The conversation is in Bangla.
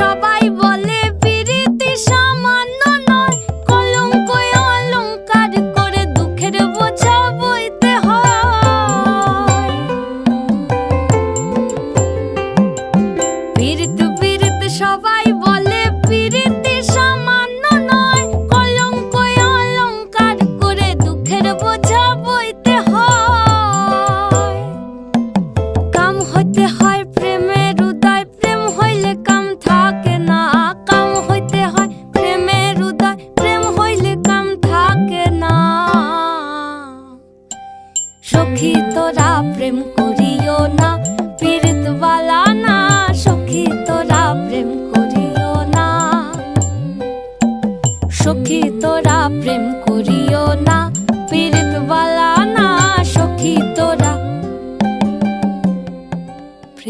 সবাই বলে পিরিতি সামান্য নয়, কলঙ্ক অলংকার করে দুঃখের বোঝা বইতে হয়। পিরিত পিরিত সবাই